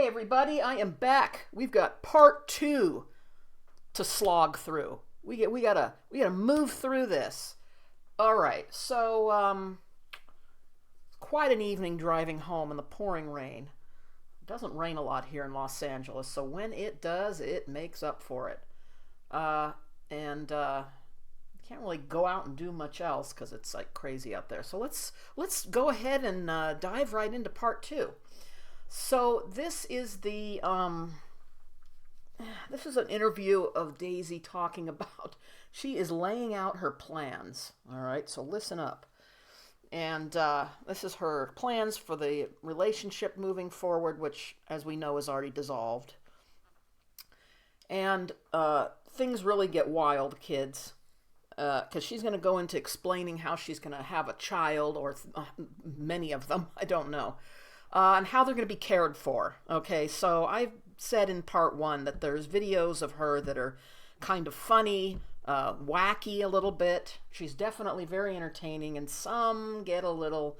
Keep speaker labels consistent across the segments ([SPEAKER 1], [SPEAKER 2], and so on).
[SPEAKER 1] everybody, I am back. We've got part 2 to slog through. We gotta move through this. All right, so quite an evening driving home in the pouring rain. It doesn't rain a lot here in Los Angeles, so when it does, it makes up for it. And can't really go out and do much else because it's like crazy out there. So let's go ahead and dive right into part 2. So this is an interview of Daisy talking about, she is laying out her plans. All right, so listen up. And this is her plans for the relationship moving forward, which, as we know, is already dissolved. And things really get wild, kids, because she's going to go into explaining how she's going to have a child, or many of them, I don't know. And how they're going to be cared for. Okay, so I've said in part 1 that there's videos of her that are kind of funny, wacky a little bit. She's definitely very entertaining, and some get a little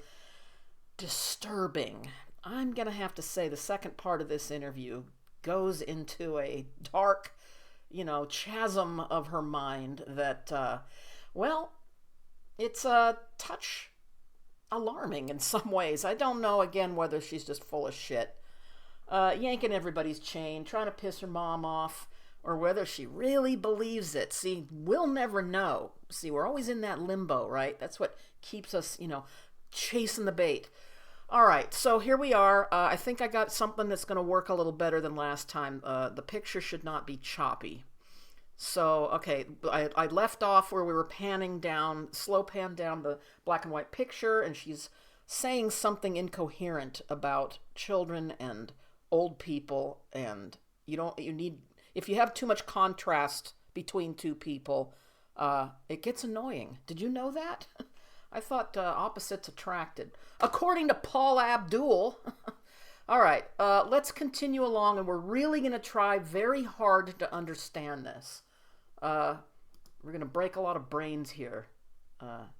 [SPEAKER 1] disturbing. I'm going to have to say the second part of this interview goes into a dark, chasm of her mind that, it's a touch alarming in some ways. I don't know, again, whether she's just full of shit, yanking everybody's chain, trying to piss her mom off, or whether she really believes it. See, we'll never know. See, we're always in that limbo, right? That's what keeps us, chasing the bait. All right, so here we are. I think I got something that's going to work a little better than last time. The picture should not be choppy. So, okay, I left off where we were slow pan down the black and white picture, and she's saying something incoherent about children and old people, and if you have too much contrast between two people, it gets annoying. Did you know that? I thought opposites attracted. According to Paul Abdul. All right, let's continue along, and we're really going to try very hard to understand this. We're going to break a lot of brains here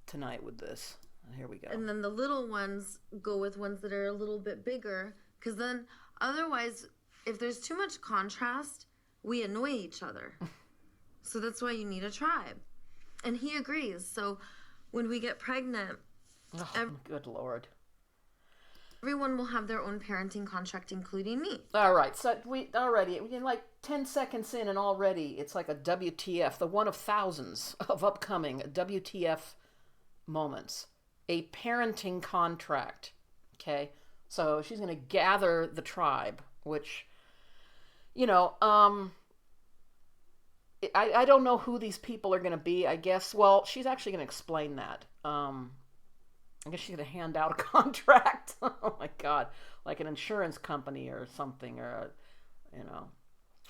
[SPEAKER 1] tonight with this. Here we go.
[SPEAKER 2] And then the little ones go with ones that are a little bit bigger, because then otherwise, if there's too much contrast, we annoy each other. So that's why you need a tribe. And he agrees. So when we get pregnant,
[SPEAKER 1] good Lord.
[SPEAKER 2] Everyone will have their own parenting contract, including me.
[SPEAKER 1] All right, so we like 10 seconds in, and already it's like a WTF, the one of thousands of upcoming WTF moments. A parenting contract, okay? So she's going to gather the tribe, which, I don't know who these people are going to be, I guess. Well, she's actually going to explain that. I guess she's going to hand out a contract. Oh, my God. Like an insurance company or something, or, you're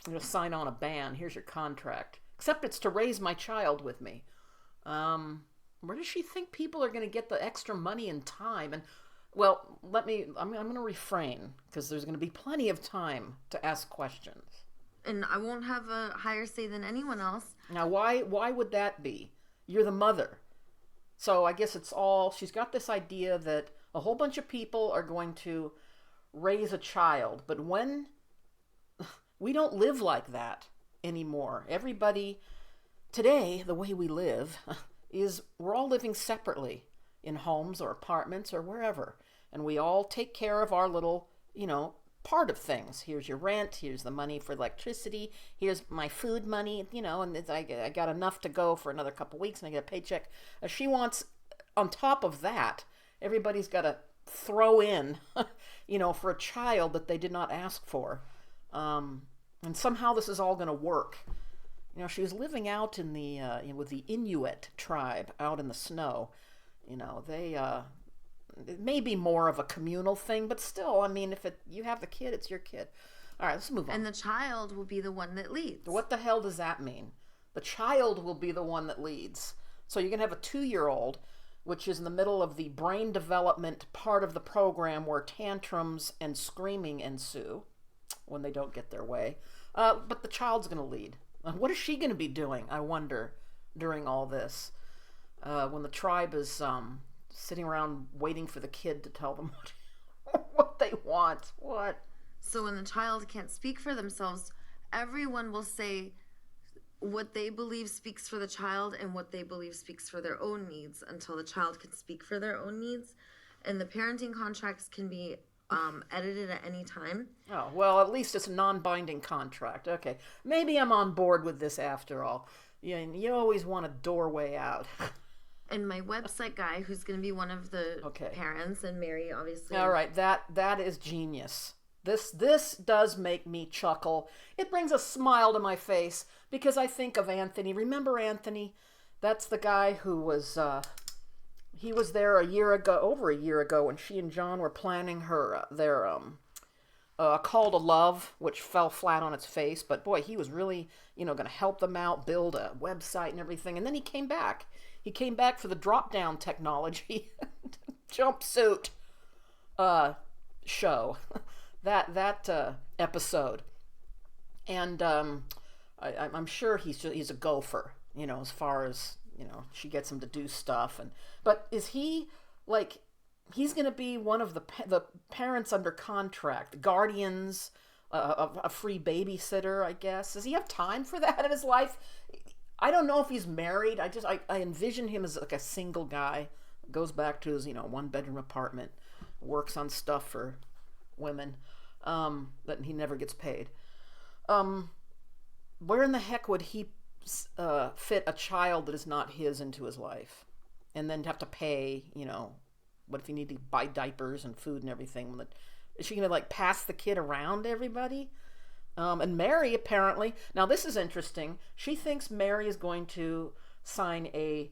[SPEAKER 1] going to sign on a ban. Here's your contract. Except it's to raise my child with me. Where does she think people are going to get the extra money and time? And, well, I'm going to refrain, because there's going to be plenty of time to ask questions.
[SPEAKER 2] And I won't have a higher say than anyone else.
[SPEAKER 1] Now, why would that be? You're the mother. So I guess she's got this idea that a whole bunch of people are going to raise a child. But when we don't live like that anymore. Everybody today, the way we live is we're all living separately in homes or apartments or wherever. And we all take care of our little, part of things. Here's your rent. Here's the money for electricity. Here's my food money, and I got enough to go for another couple weeks, and I get a paycheck. She wants, on top of that, everybody's got to throw in, for a child that they did not ask for. And somehow this is all going to work. She was living out in the with the Inuit tribe out in the snow. It may be more of a communal thing, but still, if you have the kid, it's your kid. All right, let's move on.
[SPEAKER 2] And the child will be the one that leads.
[SPEAKER 1] What the hell does that mean? The child will be the one that leads. So you're going to have a 2-year-old, which is in the middle of the brain development part of the program where tantrums and screaming ensue when they don't get their way. But the child's going to lead. What is she going to be doing, I wonder, during all this? When the tribe is sitting around waiting for the kid to tell them what they want. What?
[SPEAKER 2] So when the child can't speak for themselves, everyone will say what they believe speaks for the child and what they believe speaks for their own needs until the child can speak for their own needs. And the parenting contracts can be edited at any time.
[SPEAKER 1] Oh, well, at least it's a non-binding contract. Okay. Maybe I'm on board with this after all. You always want a doorway out.
[SPEAKER 2] And my website guy, who's going to be one of the parents, and Mary, obviously.
[SPEAKER 1] All right, that is genius. This does make me chuckle. It brings a smile to my face because I think of Anthony. Remember Anthony? That's the guy who was he was there over a year ago, when she and John were planning their call to love, which fell flat on its face. But boy, he was really going to help them out, build a website and everything. And then he came back. He came back for the drop-down technology jumpsuit show. that episode, and I'm sure he's a gopher, as far as she gets him to do stuff. But is he like, he's going to be one of the parents under contract, guardians, a free babysitter, I guess? Does he have time for that in his life? I don't know if he's married. I envision him as like a single guy, goes back to his 1-bedroom apartment, works on stuff for women, that he never gets paid. Where in the heck would he fit a child that is not his into his life, and then have to pay? What if you need to buy diapers and food and everything? Is she gonna pass the kid around to everybody? And Mary, apparently, now this is interesting. She thinks Mary is going to sign a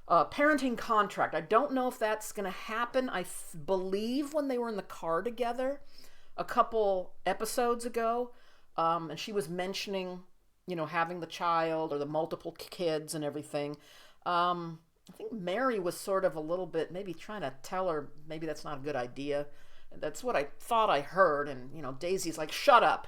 [SPEAKER 1] parenting contract. I don't know if that's going to happen. I believe when they were in the car together a couple episodes ago, and she was mentioning, having the child or the multiple kids and everything. I think Mary was sort of a little bit maybe trying to tell her maybe that's not a good idea. That's what I thought I heard. And, Daisy's like, shut up.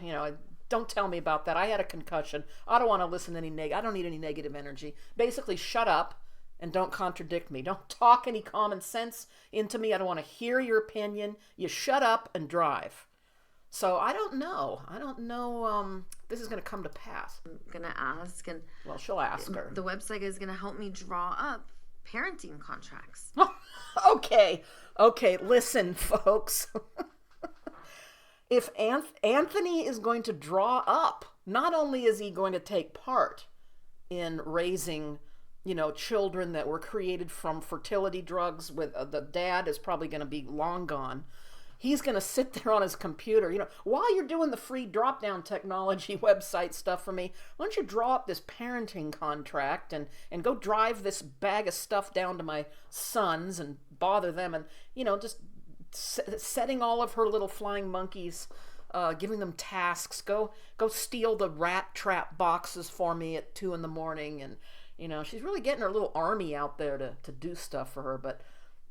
[SPEAKER 1] Don't tell me about that. I had a concussion. I don't want to listen to I don't need any negative energy. Basically, shut up and don't contradict me. Don't talk any common sense into me. I don't want to hear your opinion. You shut up and drive. So I don't know. This is going to come to pass.
[SPEAKER 2] I'm going to ask. And
[SPEAKER 1] well, she'll ask her.
[SPEAKER 2] The website is going to help me draw up parenting contracts.
[SPEAKER 1] Okay, listen, folks. If Anthony is going to draw up, not only is he going to take part in raising, children that were created from fertility drugs, with the dad is probably going to be long gone. He's going to sit there on his computer, while you're doing the free drop-down technology website stuff for me, why don't you draw up this parenting contract and go drive this bag of stuff down to my sons and bother them, and, just setting all of her little flying monkeys, giving them tasks. Go steal the rat trap boxes for me at 2 a.m. And, she's really getting her little army out there to do stuff for her. But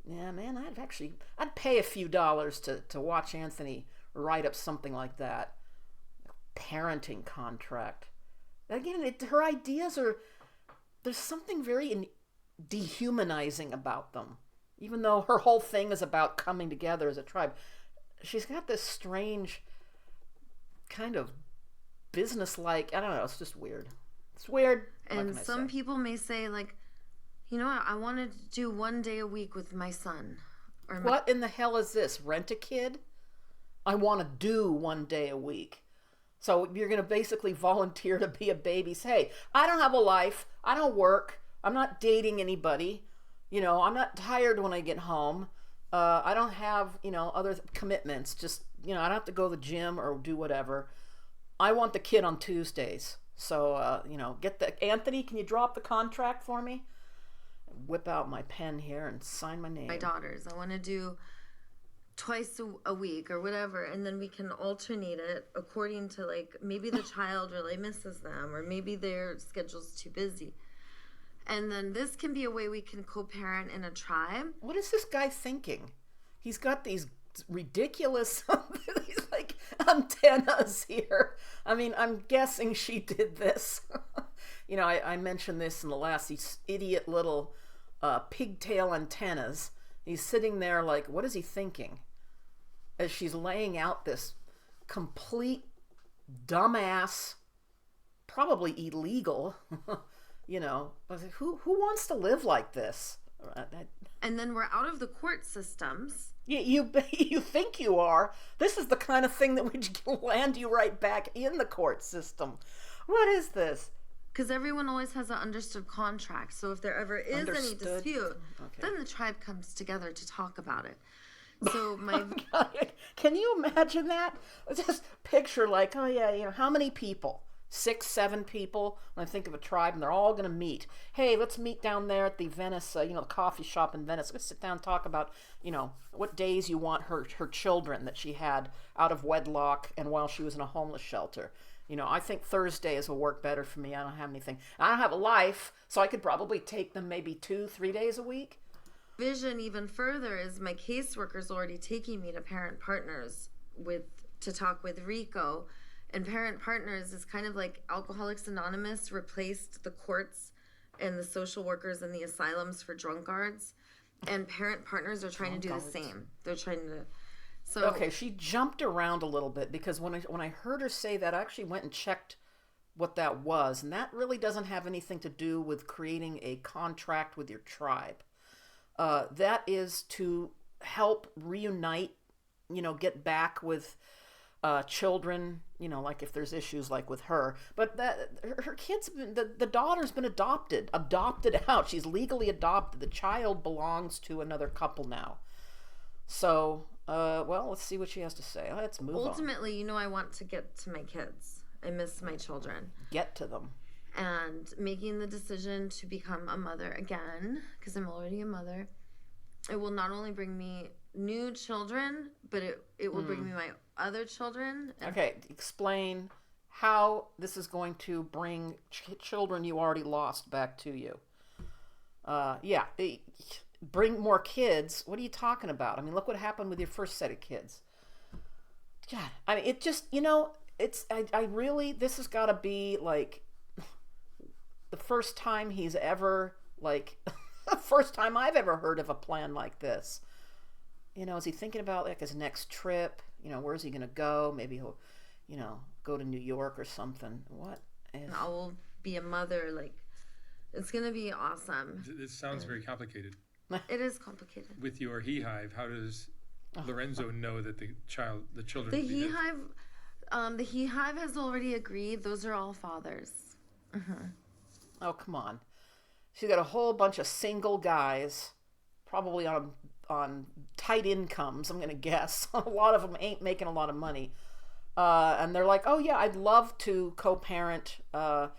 [SPEAKER 1] yeah, man, I'd pay a few dollars to watch Anthony write up something like that. Parenting contract. Again, her ideas there's something very dehumanizing about them. Even though her whole thing is about coming together as a tribe, she's got this strange kind of business-like, I don't know, it's just weird. It's weird.
[SPEAKER 2] And some people may say, I wanted to do 1 day a week with my son.
[SPEAKER 1] What in the hell is this? Rent a kid? I want to do 1 day a week. So you're going to basically volunteer to be a baby. Say, hey, I don't have a life. I don't work. I'm not dating anybody. I'm not tired when I get home. I don't have, other commitments. Just, I don't have to go to the gym or do whatever. I want the kid on Tuesdays. So, get Anthony, can you draw up the contract for me? Whip out my pen here and sign my name.
[SPEAKER 2] My daughters, I want to do twice a week or whatever, and then we can alternate it according to, maybe the child really misses them, or maybe their schedule's too busy. And then this can be a way we can co-parent in a tribe.
[SPEAKER 1] What is this guy thinking? He's got these ridiculous antennas here. I mean, I'm guessing she did this. I mentioned this in the last, these idiot little pigtail antennas. He's sitting there what is he thinking? As she's laying out this complete dumbass, probably illegal. You know, who wants to live like this?
[SPEAKER 2] And then we're out of the court systems.
[SPEAKER 1] You think you are. This is the kind of thing that would land you right back in the court system. What is this?
[SPEAKER 2] Because everyone always has an understood contract. So if there ever is any dispute, then the tribe comes together to talk about it. So
[SPEAKER 1] Can you imagine that? Just picture like, oh yeah, you know, how many people? 6, 7 people. When I think of a tribe, and they're all going to meet. Hey, let's meet down there at the Venice, the coffee shop in Venice. Let's sit down and talk about, what days you want her children that she had out of wedlock and while she was in a homeless shelter. I think Thursdays will work better for me. I don't have anything. I don't have a life, so I could probably take them maybe 2-3 days a week.
[SPEAKER 2] Vision even further is my caseworker's already taking me to Parent Partners to talk with Rico. And Parent Partners is kind of like Alcoholics Anonymous replaced the courts and the social workers and the asylums for drunkards. And Parent Partners are trying to do the same. They're trying to...
[SPEAKER 1] Okay, she jumped around a little bit because when I heard her say that, I actually went and checked what that was. And that really doesn't have anything to do with creating a contract with your tribe. That is to help reunite, get back with children, like if there's issues like with her. But her kid's the daughter's been adopted out. She's legally adopted. The child belongs to another couple now. So, let's see what she has to say. Let's move on.
[SPEAKER 2] Ultimately, I want to get to my kids. I miss my children.
[SPEAKER 1] Get to them.
[SPEAKER 2] And making the decision to become a mother again, because I'm already a mother, it will not only bring me new children, but it will bring me my other children.
[SPEAKER 1] Okay, explain how this is going to bring children you already lost back to you. Bring more kids. What are you talking about? I mean, look what happened with your first set of kids. God, I mean, it just, I really, this has got to be like the first time he's ever, like, the first time I've ever heard of a plan like this. Is he thinking about like his next trip? Where's he going to go? Maybe he'll, go to New York or something. What?
[SPEAKER 2] I will be a mother. Like, it's going to be awesome.
[SPEAKER 3] This sounds very complicated.
[SPEAKER 2] It is complicated.
[SPEAKER 3] With your he-hive, how does Lorenzo know that the children
[SPEAKER 2] the he-hive, the he-hive has already agreed. Those are all fathers.
[SPEAKER 1] Oh, come on. She's got a whole bunch of single guys, probably on tight incomes, I'm going to guess. A lot of them ain't making a lot of money. And they're like, oh, yeah, I'd love to co-parent the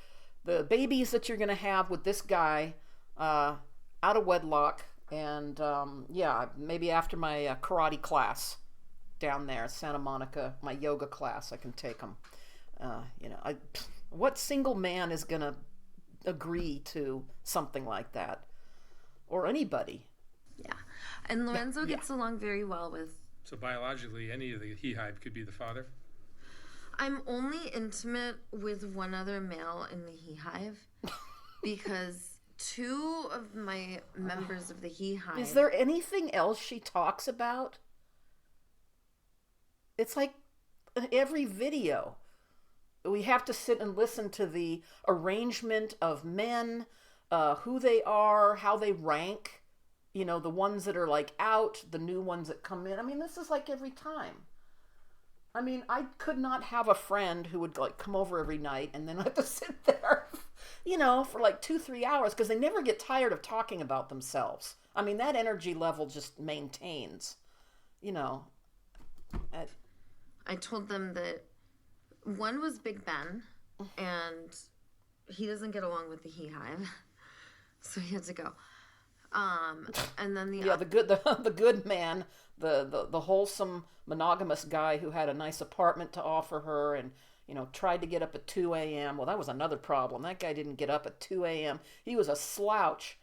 [SPEAKER 1] babies that you're going to have with this guy out of wedlock. And, maybe after my karate class down there, Santa Monica, my yoga class, I can take them. What single man is going to agree to something like that? Or anybody?
[SPEAKER 2] Yeah. And Lorenzo gets along very well with...
[SPEAKER 3] So biologically, any of the he-hive could be the father?
[SPEAKER 2] I'm only intimate with one other male in the he-hive because 2 of my members of the he-hive...
[SPEAKER 1] Is there anything else she talks about? It's like every video. We have to sit and listen to the arrangement of men, who they are, how they rank. The ones that are like out, the new ones that come in. I mean, this is like every time. I mean, I could not have a friend who would like come over every night and then have to sit there, for like 2-3 hours because they never get tired of talking about themselves. I mean, that energy level just maintains,
[SPEAKER 2] I told them that one was Big Ben and he doesn't get along with the he-hive. So he had to go. And then the good man, the wholesome monogamous guy who had a nice apartment to offer her and tried to get up at 2 a.m. Well, that was another problem. That guy didn't get up at 2 a.m. He was a slouch.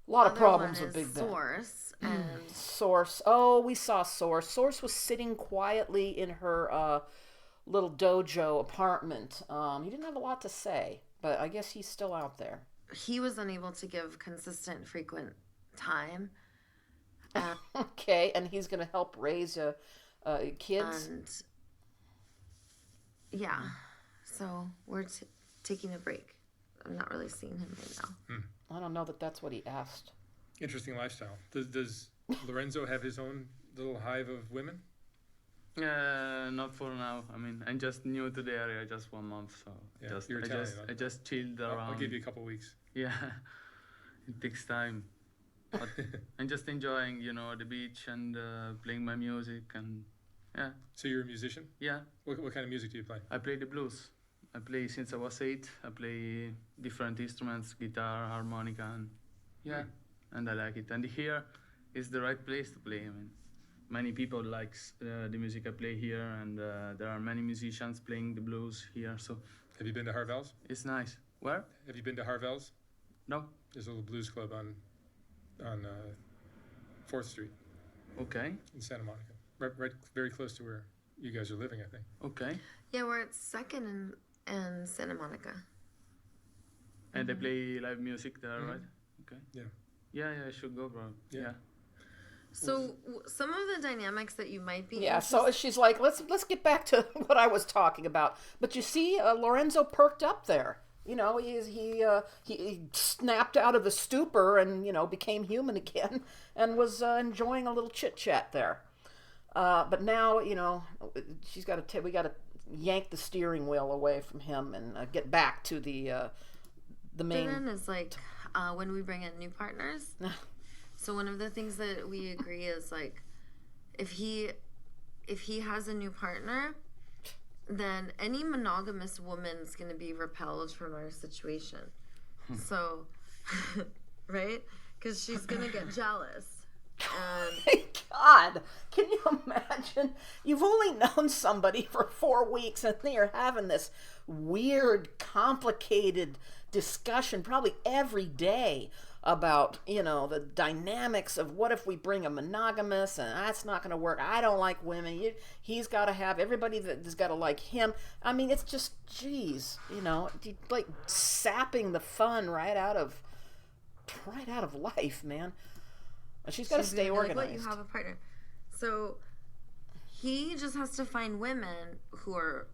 [SPEAKER 2] A lot of problems with Big Ben. Source and
[SPEAKER 1] Source. Oh, we saw Source. Source was sitting quietly in her little dojo apartment. He didn't have a lot to say, but I guess he's still out there.
[SPEAKER 2] He was unable to give consistent, frequent time.
[SPEAKER 1] Okay, and he's going to help raise kids?
[SPEAKER 2] Yeah. So we're taking a break. I'm not really seeing him right now.
[SPEAKER 1] I don't know that that's what he asked.
[SPEAKER 3] Interesting lifestyle. Does Lorenzo have his own little hive of women?
[SPEAKER 4] Not for now. I mean, I'm just new to the area, just 1 month, so
[SPEAKER 3] Yeah,
[SPEAKER 4] just
[SPEAKER 3] you're Italian, huh?
[SPEAKER 4] I just chilled around.
[SPEAKER 3] I'll give you a couple weeks.
[SPEAKER 4] Yeah, it takes time. But I'm just enjoying, the beach and playing my music and yeah.
[SPEAKER 3] So you're a musician?
[SPEAKER 4] Yeah.
[SPEAKER 3] What kind of music do you play?
[SPEAKER 4] I play the blues. I play since I was 8. I play different instruments, guitar, harmonica, and yeah, and I like it. And here is the right place to play. I mean, many people likes the music I play here, and there are many musicians playing the blues here. So
[SPEAKER 3] Have you been to Harvell's?
[SPEAKER 4] it's nice. Where?
[SPEAKER 3] Have you been to Harvell's?
[SPEAKER 4] No.
[SPEAKER 3] There's a little blues club on 4th Street
[SPEAKER 4] Okay.
[SPEAKER 3] in Santa Monica. Right, very close to where you guys are living, I think.
[SPEAKER 4] Okay.
[SPEAKER 2] Yeah, we're at 2nd and Santa Monica.
[SPEAKER 4] And they play live music there, right? Okay.
[SPEAKER 3] Yeah.
[SPEAKER 4] Yeah, I should go, bro.
[SPEAKER 3] Yeah.
[SPEAKER 4] Yeah.
[SPEAKER 2] So some of the dynamics that you might be
[SPEAKER 1] Yeah, so she's like, let's get back to what I was talking about. But you see, Lorenzo perked up there. You know, he snapped out of the stupor and, became human again and was enjoying a little chit chat there. But now, we got to yank the steering wheel away from him and get back to the main.
[SPEAKER 2] Then is like when we bring in new partners. So one of the things that we agree is like, if he has a new partner, then any monogamous woman is going to be repelled from our situation. So, right? Because she's going to get jealous. And
[SPEAKER 1] God, can you imagine? You've only known somebody for 4 weeks and they are having this weird, complicated discussion probably every day about, the dynamics of what if we bring a monogamous and that's not going to work. I don't like women. He's got to have everybody that has got to like him. I mean, it's just, geez, like sapping the fun right out of life, man. She's got to stay organized.
[SPEAKER 2] Like, you have a partner. So he just has to find women who are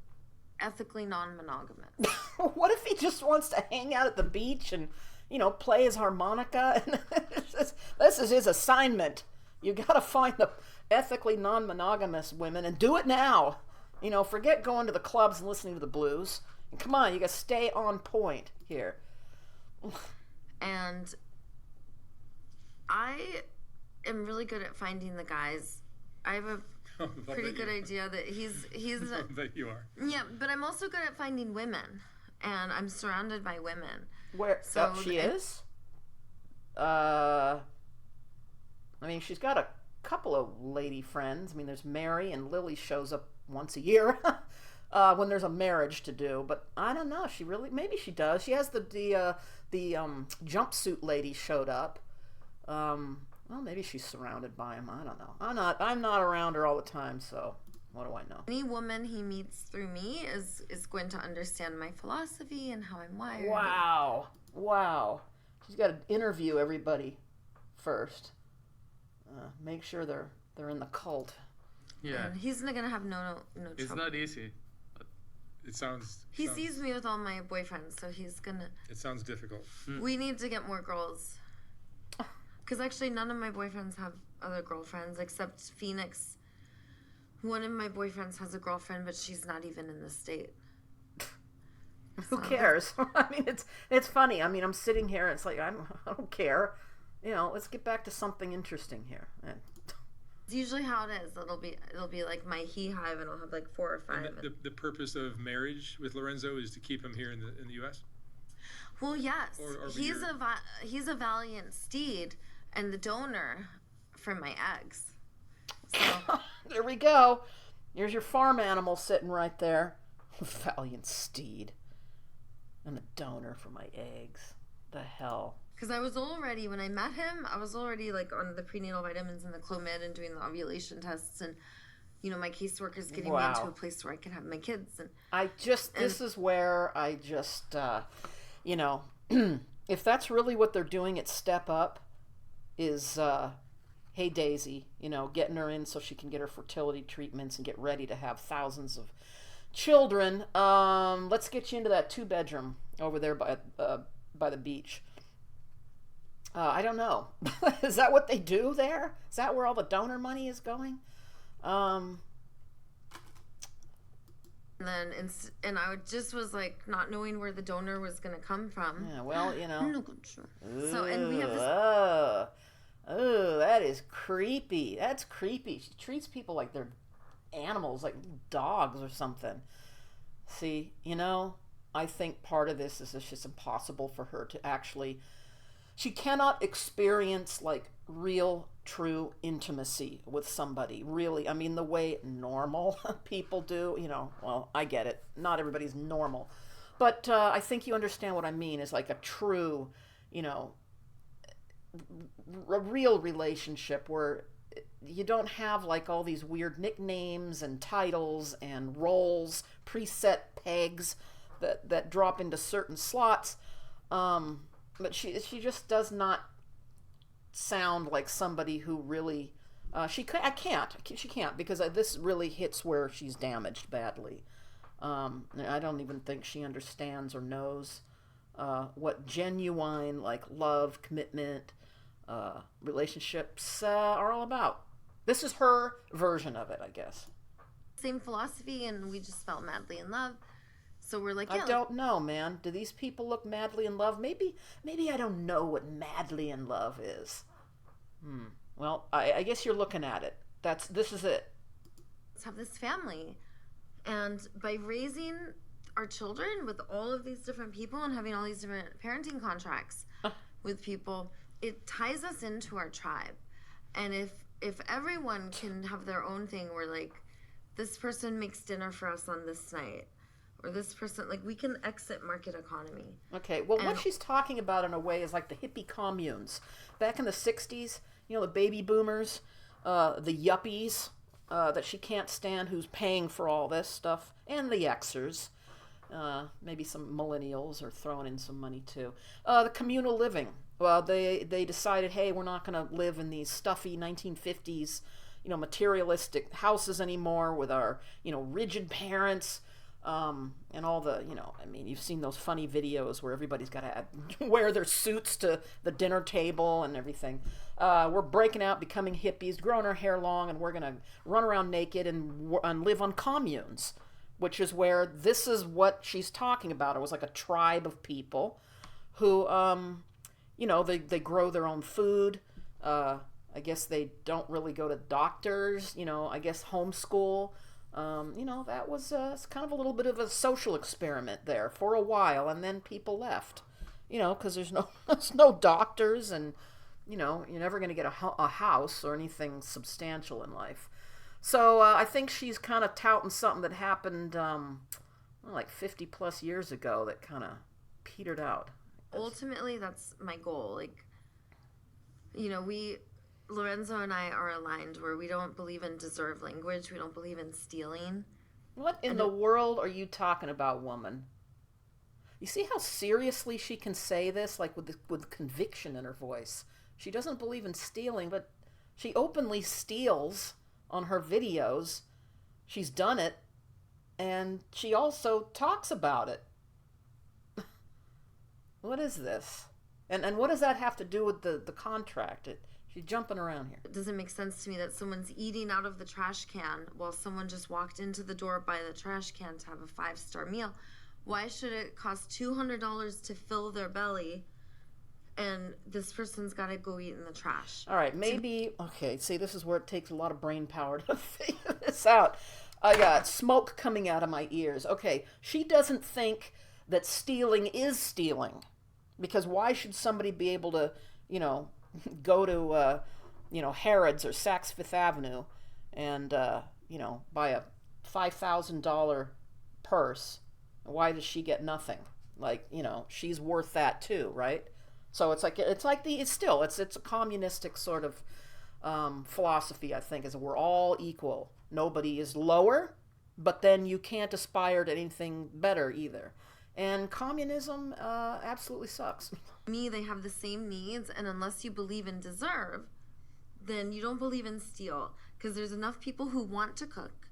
[SPEAKER 2] ethically non-monogamous.
[SPEAKER 1] What if he just wants to hang out at the beach and, play his harmonica? This is his assignment. You got to find the ethically non-monogamous women and do it now. Forget going to the clubs and listening to the blues. And come on, you got to stay on point here.
[SPEAKER 2] And I am really good at finding the guys. I have a pretty good idea that he's
[SPEAKER 3] I bet you are.
[SPEAKER 2] Yeah, but I'm also good at finding women, and I'm surrounded by women.
[SPEAKER 1] Where she is? I mean, she's got a couple of lady friends. I mean, there's Mary, and Lily shows up once a year when there's a marriage to do. But I don't know. Maybe she does. She has the jumpsuit lady showed up. Well, maybe she's surrounded by him. I don't know. I'm not around her all the time, so what do I know?
[SPEAKER 2] Any woman he meets through me is going to understand my philosophy and how I'm wired.
[SPEAKER 1] Wow. She's got to interview everybody first. Make sure they're in the cult.
[SPEAKER 4] Yeah.
[SPEAKER 2] And he's not gonna have no trouble.
[SPEAKER 4] It's not easy.
[SPEAKER 3] It sounds.
[SPEAKER 2] He sees me with all my boyfriends, so he's gonna.
[SPEAKER 3] It sounds difficult.
[SPEAKER 2] We need to get more girls. Because actually, none of my boyfriends have other girlfriends except Phoenix. One of my boyfriends has a girlfriend, but she's not even in the state.
[SPEAKER 1] Who cares? I mean, it's funny. I mean, I'm sitting here. It's like I don't care. Let's get back to something interesting here.
[SPEAKER 2] It's usually how it is. It'll be like my he-hive, and I'll have like 4 or 5.
[SPEAKER 3] And the purpose of marriage with Lorenzo is to keep him here in the U.S.
[SPEAKER 2] Well, yes,
[SPEAKER 3] Or
[SPEAKER 2] he's a valiant steed and the donor for my eggs. So
[SPEAKER 1] there we go. Here's your farm animal sitting right there. Valiant steed. And the donor for my eggs. The hell.
[SPEAKER 2] Because when I met him, I was already like on the prenatal vitamins and the Clomid and doing the ovulation tests, and my caseworker's getting me into a place where I can have my kids. And
[SPEAKER 1] this is where I just, if that's really what they're doing at Step Up, is, hey Daisy, getting her in so she can get her fertility treatments and get ready to have thousands of children, let's get you into that 2-bedroom over there by the beach. I don't know. Is that what they do there? Is that where all the donor money is going?
[SPEAKER 2] And then, and I just was like, not knowing where the donor was going to come from.
[SPEAKER 1] Yeah, well, you know.
[SPEAKER 2] I'm not sure. So, and we have this.
[SPEAKER 1] Oh, that is creepy. That's creepy. She treats people like they're animals, like dogs or something. See, you know, I think part of this is it's just impossible for her to actually. She cannot experience like real, true intimacy with somebody. Really, I mean, the way normal people do. You know, well, I get it. Not everybody's normal, but I think you understand what I mean. Is like a true, you know, a real relationship where you don't have like all these weird nicknames and titles and roles, preset pegs that drop into certain slots. But she just does not sound like somebody who really she can't because this really hits where she's damaged badly. I don't even think she understands or knows what genuine like love, commitment, relationships are all about. This is her version of it, I guess.
[SPEAKER 2] Same philosophy, and we just felt madly in love. So we're like, yeah.
[SPEAKER 1] I don't know, man. Do these people look madly in love? Maybe I don't know what madly in love is. Well, I guess you're looking at it. This is it.
[SPEAKER 2] Let's have this family. And by raising our children with all of these different people and having all these different parenting contracts with people, it ties us into our tribe. And if everyone can have their own thing where like this person makes dinner for us on this night, or this person, like we can exit market economy.
[SPEAKER 1] Okay, well, what she's talking about in a way is like the hippie communes. Back in the 60s, you know, the baby boomers, the yuppies that she can't stand who's paying for all this stuff, and the Xers. Maybe some millennials are throwing in some money too. The communal living. Well, they decided, hey, we're not going to live in these stuffy 1950s, you know, materialistic houses anymore with our, you know, rigid parents. And all the, you know, I mean, you've seen those funny videos where everybody's got to wear their suits to the dinner table and everything. We're breaking out, becoming hippies, growing our hair long, and we're going to run around naked and live on communes, which is where this is what she's talking about. It was like a tribe of people who, you know, they grow their own food. I guess they don't really go to doctors, you know, I guess homeschool. You know, that was kind of a little bit of a social experiment there for a while, and then people left, you know, because there's no doctors, and, you know, you're never going to get a house or anything substantial in life. So I think she's kind of touting something that happened like 50 plus years ago that kind of petered out.
[SPEAKER 2] Ultimately, that's my goal. Like, you know, Lorenzo and I are aligned where we don't believe in deserved language. We don't believe in stealing.
[SPEAKER 1] What in the world are you talking about, woman? You see how seriously she can say this, like with conviction in her voice. She doesn't believe in stealing, but she openly steals on her videos. She's done it, and she also talks about it. What is this? And what does that have to do with the contract? She's jumping around here.
[SPEAKER 2] It doesn't make sense to me that someone's eating out of the trash can while someone just walked into the door by the trash can to have a 5-star meal. Why should it cost $200 to fill their belly and this person's got to go eat in the trash?
[SPEAKER 1] All right, maybe, okay, see, this is where it takes a lot of brain power to figure this out. I got smoke coming out of my ears. Okay, she doesn't think that stealing is stealing, because why should somebody be able to, you know, go to, you know, Harrods or Saks Fifth Avenue and, you know, buy a $5,000 purse? Why does she get nothing? Like, you know, she's worth that too, right? So it's a communistic sort of philosophy, I think, is that we're all equal. Nobody is lower, but then you can't aspire to anything better either. And communism absolutely sucks.
[SPEAKER 2] Me, they have the same needs, and unless you believe in deserve, then you don't believe in steal. Because there's enough people who want to cook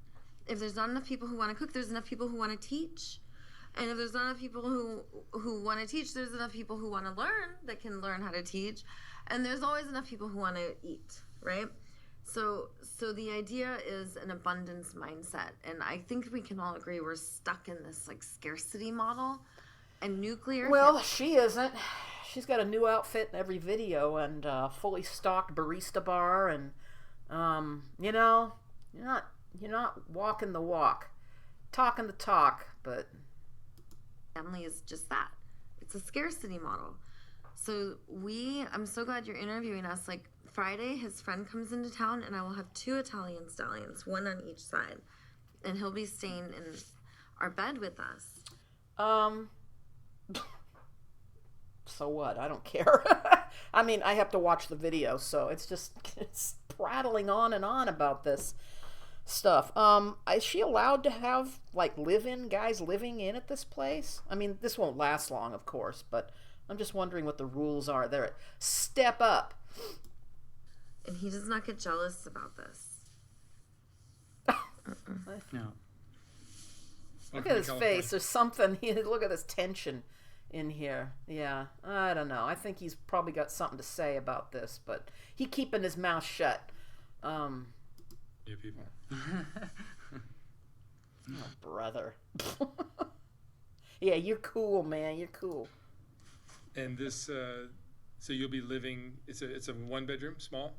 [SPEAKER 2] if there's not enough people who want to cook, there's enough people who want to teach. And if there's not enough people who want to teach, there's enough people who want to learn that can learn how to teach. And there's always enough people who want to eat, right? So the idea is an abundance mindset. And I think we can all agree we're stuck in this like scarcity model and nuclear.
[SPEAKER 1] Well, she isn't. She's got a new outfit in every video and fully stocked barista bar, and you know, you're not walking the walk, talking the talk, but
[SPEAKER 2] family is just that. It's a scarcity model. So I'm so glad you're interviewing us. Like Friday, his friend comes into town and I will have 2 Italian stallions, one on each side. And he'll be staying in our bed with us.
[SPEAKER 1] So what? I don't care. I mean, I have to watch the video, so it's prattling on and on about this stuff. Is she allowed to have like live-in guys living in at this place? I mean, this won't last long, of course, but I'm just wondering what the rules are there. Step up.
[SPEAKER 2] And he does not get jealous about this.
[SPEAKER 4] No.
[SPEAKER 1] Look at his face. There's something. Look at this tension in here. Yeah, I don't know. I think he's probably got something to say about this, but he keeping his mouth shut.
[SPEAKER 3] You people.
[SPEAKER 1] Oh, brother. Yeah, you're cool, man. You're cool.
[SPEAKER 3] And this, so you'll be living. It's a 1-bedroom, small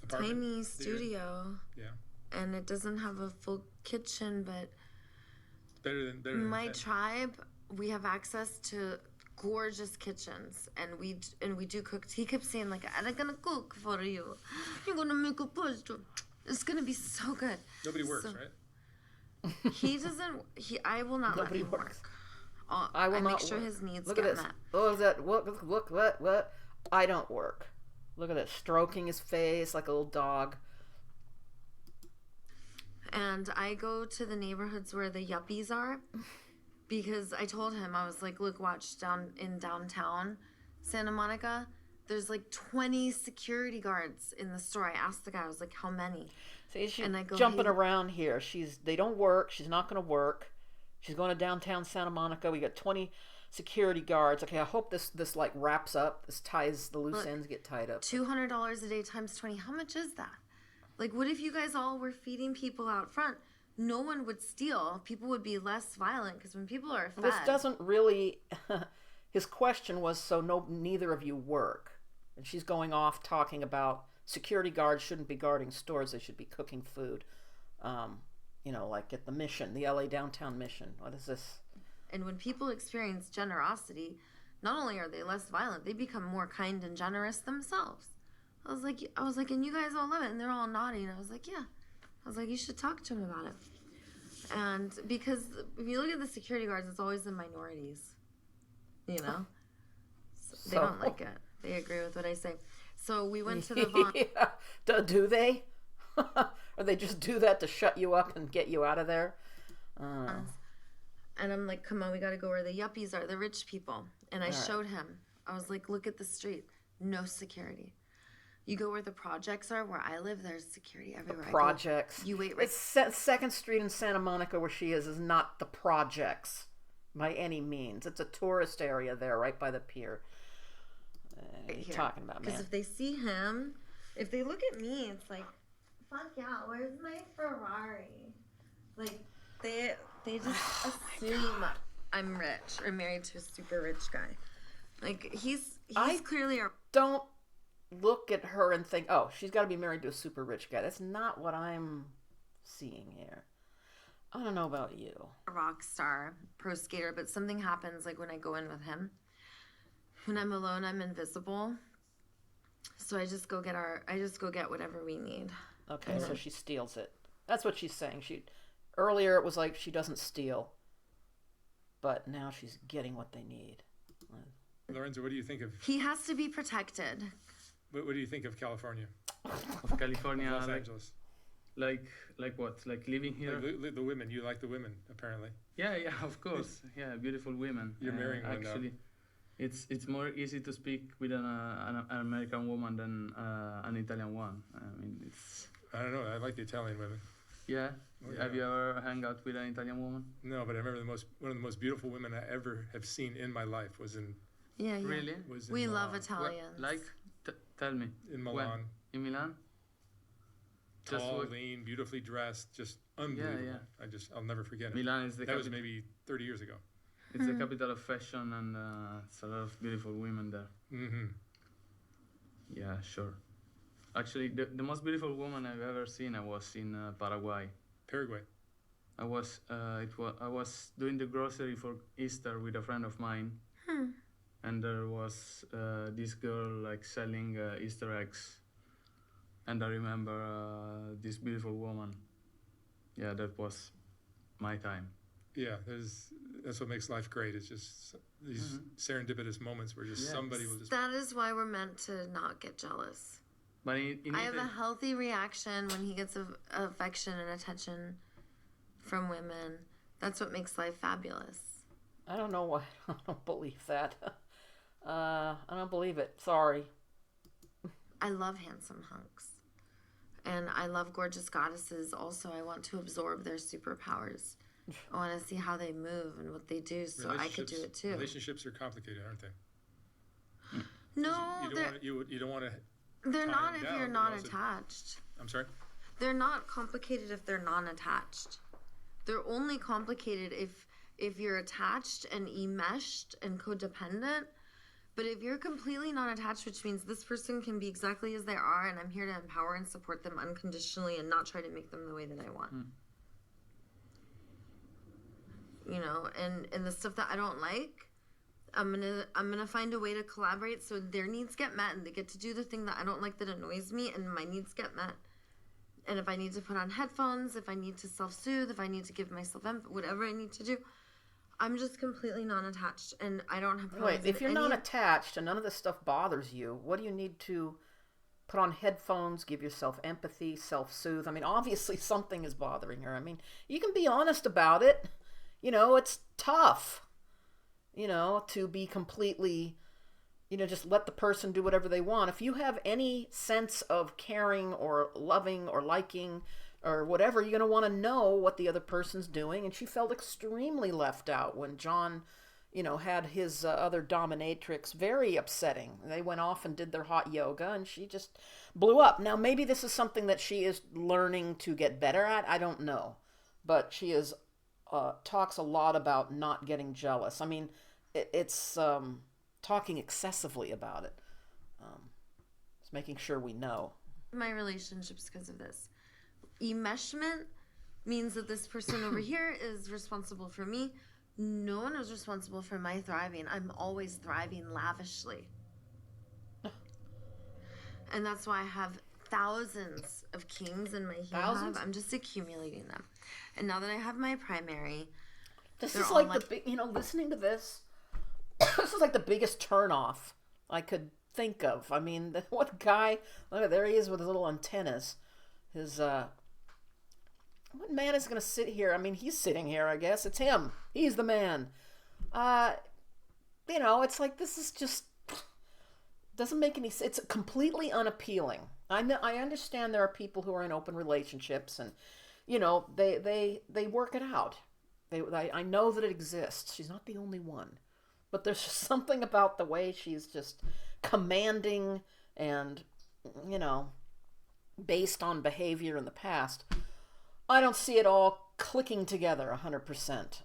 [SPEAKER 3] apartment.
[SPEAKER 2] Tiny studio.
[SPEAKER 3] Yeah.
[SPEAKER 2] And it doesn't have a full kitchen, but
[SPEAKER 3] Better than
[SPEAKER 2] my
[SPEAKER 3] that.
[SPEAKER 2] tribe, we have access to gorgeous kitchens, and we do cook. He kept saying like, "I'm gonna cook for you. You're gonna make a pasta. It's gonna be so good."
[SPEAKER 3] Nobody works, right?
[SPEAKER 2] He doesn't. I will not
[SPEAKER 1] Nobody
[SPEAKER 2] let him
[SPEAKER 1] works.
[SPEAKER 2] work.
[SPEAKER 1] I will
[SPEAKER 2] I
[SPEAKER 1] not
[SPEAKER 2] make sure
[SPEAKER 1] work.
[SPEAKER 2] his needs
[SPEAKER 1] Look
[SPEAKER 2] get
[SPEAKER 1] at this.
[SPEAKER 2] met.
[SPEAKER 1] Oh, is that look what? I don't work. Look at that, stroking his face like a little dog.
[SPEAKER 2] And I go to the neighborhoods where the yuppies are, because I told him, I was like, look, watch downtown Santa Monica. There's like 20 security guards in the store. I asked the guy, I was like, how many?
[SPEAKER 1] See, she's
[SPEAKER 2] And I go,
[SPEAKER 1] jumping
[SPEAKER 2] "Hey."
[SPEAKER 1] around here. They don't work. She's not going to work. She's going to downtown Santa Monica. We got 20 security guards. Okay, I hope this like wraps up. This ties the loose
[SPEAKER 2] Look,
[SPEAKER 1] ends get tied up.
[SPEAKER 2] $200 a day times 20. How much is that? Like, what if you guys all were feeding people out front? No one would steal. People would be less violent, because when people are fed.
[SPEAKER 1] This doesn't really. His question was, so neither of you work, and she's going off talking about security guards shouldn't be guarding stores. They should be cooking food. You know, like at the Mission, the LA downtown Mission. What is this?
[SPEAKER 2] And when people experience generosity, not only are they less violent, they become more kind and generous themselves. I was like, and you guys all love it, and they're all nodding. I was like, yeah. I was like, you should talk to him about it. And because if you look at the security guards, it's always the minorities, you know? So they don't like it. They agree with what I say. So we went to the Vaughn.
[SPEAKER 1] Yeah. Do they? Or they just do that to shut you up and get you out of there?
[SPEAKER 2] And I'm like, come on, we got to go where the yuppies are, the rich people. And I showed him. I was like, look at the street. No security. You go where the projects are, where I live, there's security everywhere.
[SPEAKER 1] Projects.
[SPEAKER 2] You wait right.
[SPEAKER 1] It's 2nd Street in Santa Monica where she is not the projects by any means. It's a tourist area there, right by the pier. What are you talking about, man?
[SPEAKER 2] Because if they see him, if they look at me, it's like, fuck yeah, where's my Ferrari? Like, they just assume I'm rich or married to a super rich guy. Like, he's clearly a...
[SPEAKER 1] Don't look at her and think, oh, she's got to be married to a super rich guy. That's not what I'm seeing here. I don't know about you.
[SPEAKER 2] A rock star, pro skater, but something happens like when I go in with him. When I'm alone, I'm invisible. So I just go get whatever we need.
[SPEAKER 1] Okay, so she steals it. That's what she's saying. Earlier it was like she doesn't steal, but now she's getting what they need.
[SPEAKER 3] Lorenzo, what do you think of?
[SPEAKER 2] He has to be protected.
[SPEAKER 3] What do you think of California?
[SPEAKER 4] Of California,
[SPEAKER 3] Los Angeles.
[SPEAKER 4] Like what? Like living here?
[SPEAKER 3] Like the women. You like the women, apparently.
[SPEAKER 4] Yeah, of course. Yeah, beautiful women.
[SPEAKER 3] You're marrying one now.
[SPEAKER 4] Actually, it's more easy to speak with an American woman than an Italian one. I mean, it's.
[SPEAKER 3] I don't know. I like the Italian women.
[SPEAKER 4] Yeah.
[SPEAKER 3] Oh, yeah.
[SPEAKER 4] Have you ever hung out with an Italian woman?
[SPEAKER 3] No, but I remember one of the most beautiful women I ever have seen in my life was in
[SPEAKER 2] Yeah, yeah.
[SPEAKER 4] Really?
[SPEAKER 2] We love
[SPEAKER 3] Milan.
[SPEAKER 2] Italians.
[SPEAKER 4] Like? Tell me.
[SPEAKER 3] In
[SPEAKER 4] When?
[SPEAKER 3] Milan.
[SPEAKER 4] In Milan? Just
[SPEAKER 3] Tall,
[SPEAKER 4] what-
[SPEAKER 3] lean, beautifully dressed, just unbelievable.
[SPEAKER 4] yeah.
[SPEAKER 3] I'll never forget it.
[SPEAKER 4] Milan is the
[SPEAKER 3] That was
[SPEAKER 4] capital.
[SPEAKER 3] maybe 30 years ago.
[SPEAKER 4] It's the capital of fashion, and it's a lot of beautiful women there.
[SPEAKER 3] Mm-hmm.
[SPEAKER 4] Yeah, sure. Actually, the most beautiful woman I've ever seen, I was in Paraguay.
[SPEAKER 3] Paraguay.
[SPEAKER 4] I was doing the grocery for Easter with a friend of mine, and there was this girl like selling Easter eggs, and I remember this beautiful woman. Yeah, that was my time.
[SPEAKER 3] Yeah, that's what makes life great. It's just these serendipitous moments where just
[SPEAKER 4] Yes.
[SPEAKER 3] somebody will just.
[SPEAKER 2] That is why we're meant to not get jealous.
[SPEAKER 4] But in
[SPEAKER 2] I have a
[SPEAKER 4] Italy,
[SPEAKER 2] healthy reaction when he gets affection and attention from women. That's what makes life fabulous.
[SPEAKER 1] I don't know why. I don't believe that. I don't believe it. Sorry.
[SPEAKER 2] I love handsome hunks. And I love gorgeous goddesses also. I want to absorb their superpowers. I want to see how they move and what they do so I could do it too.
[SPEAKER 3] Relationships are complicated, aren't they?
[SPEAKER 2] No,
[SPEAKER 3] You don't want to.
[SPEAKER 2] they're
[SPEAKER 3] tie
[SPEAKER 2] not
[SPEAKER 3] them
[SPEAKER 2] if
[SPEAKER 3] down,
[SPEAKER 2] you're
[SPEAKER 3] but
[SPEAKER 2] not
[SPEAKER 3] also-
[SPEAKER 2] attached.
[SPEAKER 3] I'm sorry.
[SPEAKER 2] They're not complicated if they're non-attached. They're only complicated if you're attached and enmeshed and codependent. But if you're completely non-attached, which means this person can be exactly as they are, and I'm here to empower and support them unconditionally and not try to make them the way that I want. You know, and the stuff that I don't like, I'm gonna find a way to collaborate so their needs get met and they get to do the thing that I don't like that annoys me and my needs get met. And if I need to put on headphones, if I need to self-soothe, if I need to give myself whatever I need to do, I'm just completely non-attached and I don't have problems.
[SPEAKER 1] Wait, if you're not attached and none of this stuff bothers you, what do you need to put on headphones, give yourself empathy, self-soothe? I mean, obviously something is bothering her. I mean, you can be honest about it. You know, it's tough, you know, to be completely, you know, just let the person do whatever they want. If you have any sense of caring or loving or liking or whatever, you're going to want to know what the other person's doing. And she felt extremely left out when John, you know, had his other dominatrix. Very upsetting. They went off and did their hot yoga and she just blew up. Now, maybe this is something that she is learning to get better at. I don't know. But she is talks a lot about not getting jealous. I mean, it's talking excessively about it. It's making sure we know.
[SPEAKER 2] My relationships because of this. Enmeshment means that this person over here is responsible for me. No one is responsible for my thriving. I'm always thriving lavishly. And that's why I have thousands of kings in my he-hive. I'm just accumulating them. And now that I have my primary,
[SPEAKER 1] This
[SPEAKER 2] they're
[SPEAKER 1] is
[SPEAKER 2] all
[SPEAKER 1] like
[SPEAKER 2] like-
[SPEAKER 1] the big, you know, listening to this, this is like the biggest turnoff I could think of. I mean, what guy, look, there he is with his little antennas. His, what man is going to sit here? I mean, he's sitting here, I guess. It's him. He's the man. You know, it's like, this is just, doesn't make any sense. It's completely unappealing. I understand there are people who are in open relationships and, you know, they work it out. I know that it exists. She's not the only one. But there's just something about the way she's just commanding and, you know, based on behavior in the past. I don't see it all clicking together 100%.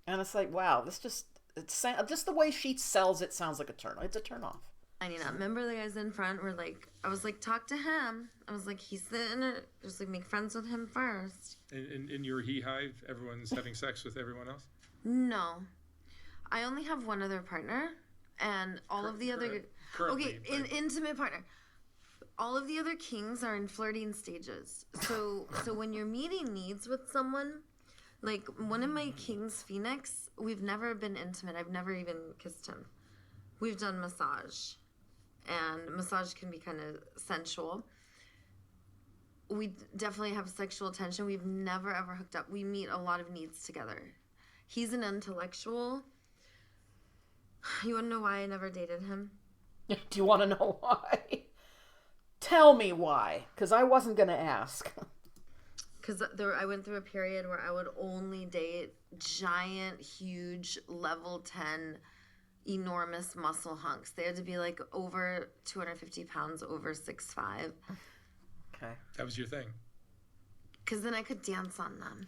[SPEAKER 1] And it's like, wow, this just the way she sells it sounds like it's a turn off.
[SPEAKER 2] I mean, remember the guys in front were like, I was like, talk to him. I was like, he's just like, make friends with him first.
[SPEAKER 3] In your he-hive, everyone's having sex with everyone else?
[SPEAKER 2] No. I only have one other partner, and all of the other...
[SPEAKER 3] Currently,
[SPEAKER 2] okay, an intimate partner. All of the other kings are in flirting stages. So when you're meeting needs with someone, like one of my kings, Phoenix, we've never been intimate. I've never even kissed him. We've done massage, and massage can be kind of sensual. We definitely have sexual tension. We've never ever hooked up. We meet a lot of needs together. He's an intellectual. You want to know why I never dated him?
[SPEAKER 1] Do you want to know why? Tell me why, because I wasn't going to ask.
[SPEAKER 2] Because I went through a period where I would only date giant, huge, level 10, enormous muscle hunks. They had to be like over 250 pounds, over 6'5".
[SPEAKER 1] Okay.
[SPEAKER 3] That was your thing.
[SPEAKER 2] Because then I could dance on them.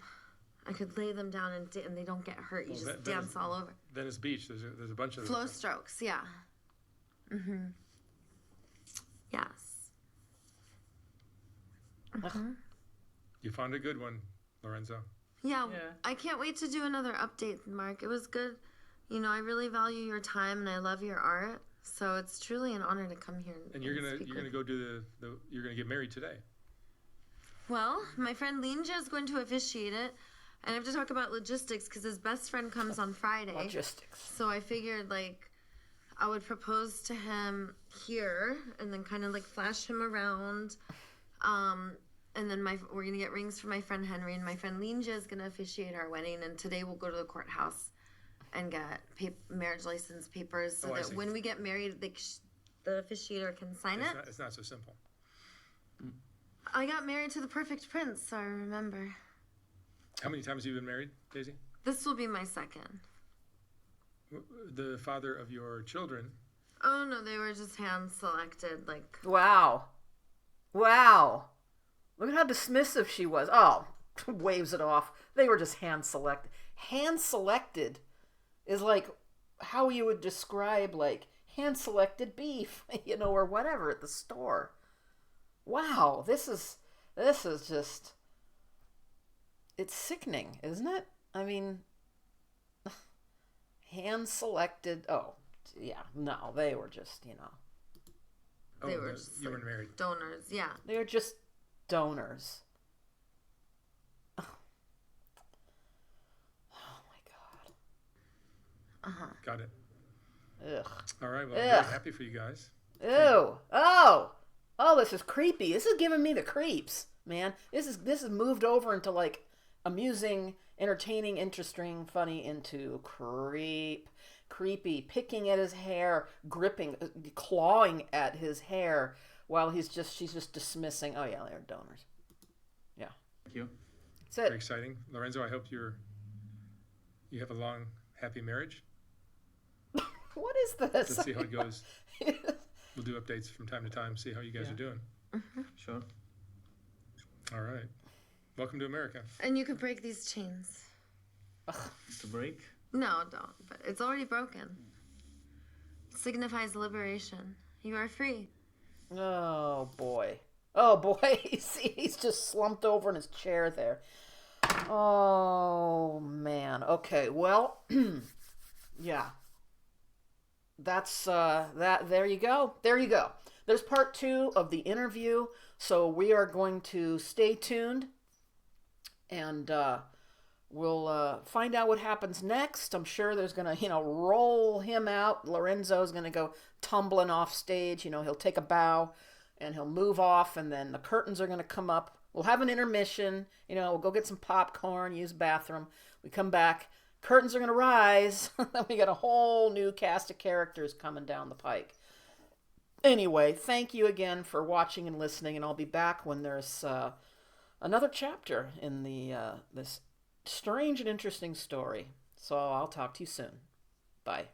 [SPEAKER 2] I could lay them down and they don't get hurt. You just dance all over.
[SPEAKER 3] Venice Beach, there's a bunch of
[SPEAKER 2] Flow
[SPEAKER 3] those.
[SPEAKER 2] strokes, yeah. Mm-hmm. Yes. Mm-hmm.
[SPEAKER 3] You found a good one, Lorenzo.
[SPEAKER 2] Yeah,
[SPEAKER 4] Yeah.
[SPEAKER 2] I can't wait to do another update, Mark. It was good. You know, I really value your time and I love your art. So it's truly an honor to come here.
[SPEAKER 3] And you're gonna go do you're gonna get married today.
[SPEAKER 2] Well, my friend Linja is going to officiate it, and I have to talk about logistics because his best friend comes on Friday.
[SPEAKER 1] Logistics.
[SPEAKER 2] So I figured like I would propose to him here, and then kind of like flash him around. And then we're gonna get rings for my friend Henry, and my friend Linja is gonna officiate our wedding. And today we'll go to the courthouse and get marriage license papers so that when we get married, the officiator can sign it.
[SPEAKER 3] It's not so simple.
[SPEAKER 2] I got married to the perfect prince, I remember.
[SPEAKER 3] How many times have you been married, Daisy?
[SPEAKER 2] This will be my second.
[SPEAKER 3] The father of your children.
[SPEAKER 2] Oh no, they were just hand selected, like.
[SPEAKER 1] Wow. Wow. Look at how dismissive she was. Oh, waves it off. They were just hand selected. Hand selected is like how you would describe like hand selected beef, or whatever at the store. Wow, this is just, it's sickening, isn't it? I mean, hand selected. Oh, yeah, no, they were just,
[SPEAKER 3] Oh,
[SPEAKER 2] They were just,
[SPEAKER 3] you weren't married.
[SPEAKER 2] Donors, yeah.
[SPEAKER 1] they were just donors. Oh my God.
[SPEAKER 2] Uh-huh.
[SPEAKER 3] Got it.
[SPEAKER 1] Ugh.
[SPEAKER 3] All right. Well, I'm
[SPEAKER 1] Ugh.
[SPEAKER 3] very happy for you guys.
[SPEAKER 1] Ew. Oh, this is creepy. This is giving me the creeps, man. This is moved over into like amusing, entertaining, interesting, funny into creepy, picking at his hair, gripping, clawing at his hair while she's just dismissing. Oh yeah, they're donors. Yeah.
[SPEAKER 4] Thank you.
[SPEAKER 1] That's
[SPEAKER 3] Very
[SPEAKER 1] it.
[SPEAKER 3] exciting, Lorenzo. I hope you have a long, happy marriage.
[SPEAKER 1] What is this?
[SPEAKER 3] Let's see how it goes. We'll do updates from time to time. See how you guys are doing.
[SPEAKER 4] Sure.
[SPEAKER 3] All right. Welcome to America.
[SPEAKER 2] And you could break these chains.
[SPEAKER 4] To break?
[SPEAKER 2] No, don't. But it's already broken. It signifies liberation. You are free.
[SPEAKER 1] Oh boy. He's just slumped over in his chair there. Oh man. Okay. Well, yeah. That's that. There you go. There's part 2 of the interview. So we are going to stay tuned, and we'll find out what happens next. I'm sure there's gonna roll him out. Lorenzo's gonna go tumbling off stage. He'll take a bow, and he'll move off, and then the curtains are gonna come up. We'll have an intermission. We'll go get some popcorn, use the bathroom. We come back. Curtains are going to rise. We got a whole new cast of characters coming down the pike. Anyway, thank you again for watching and listening, and I'll be back when there's another chapter in this strange and interesting story. So I'll talk to you soon. Bye.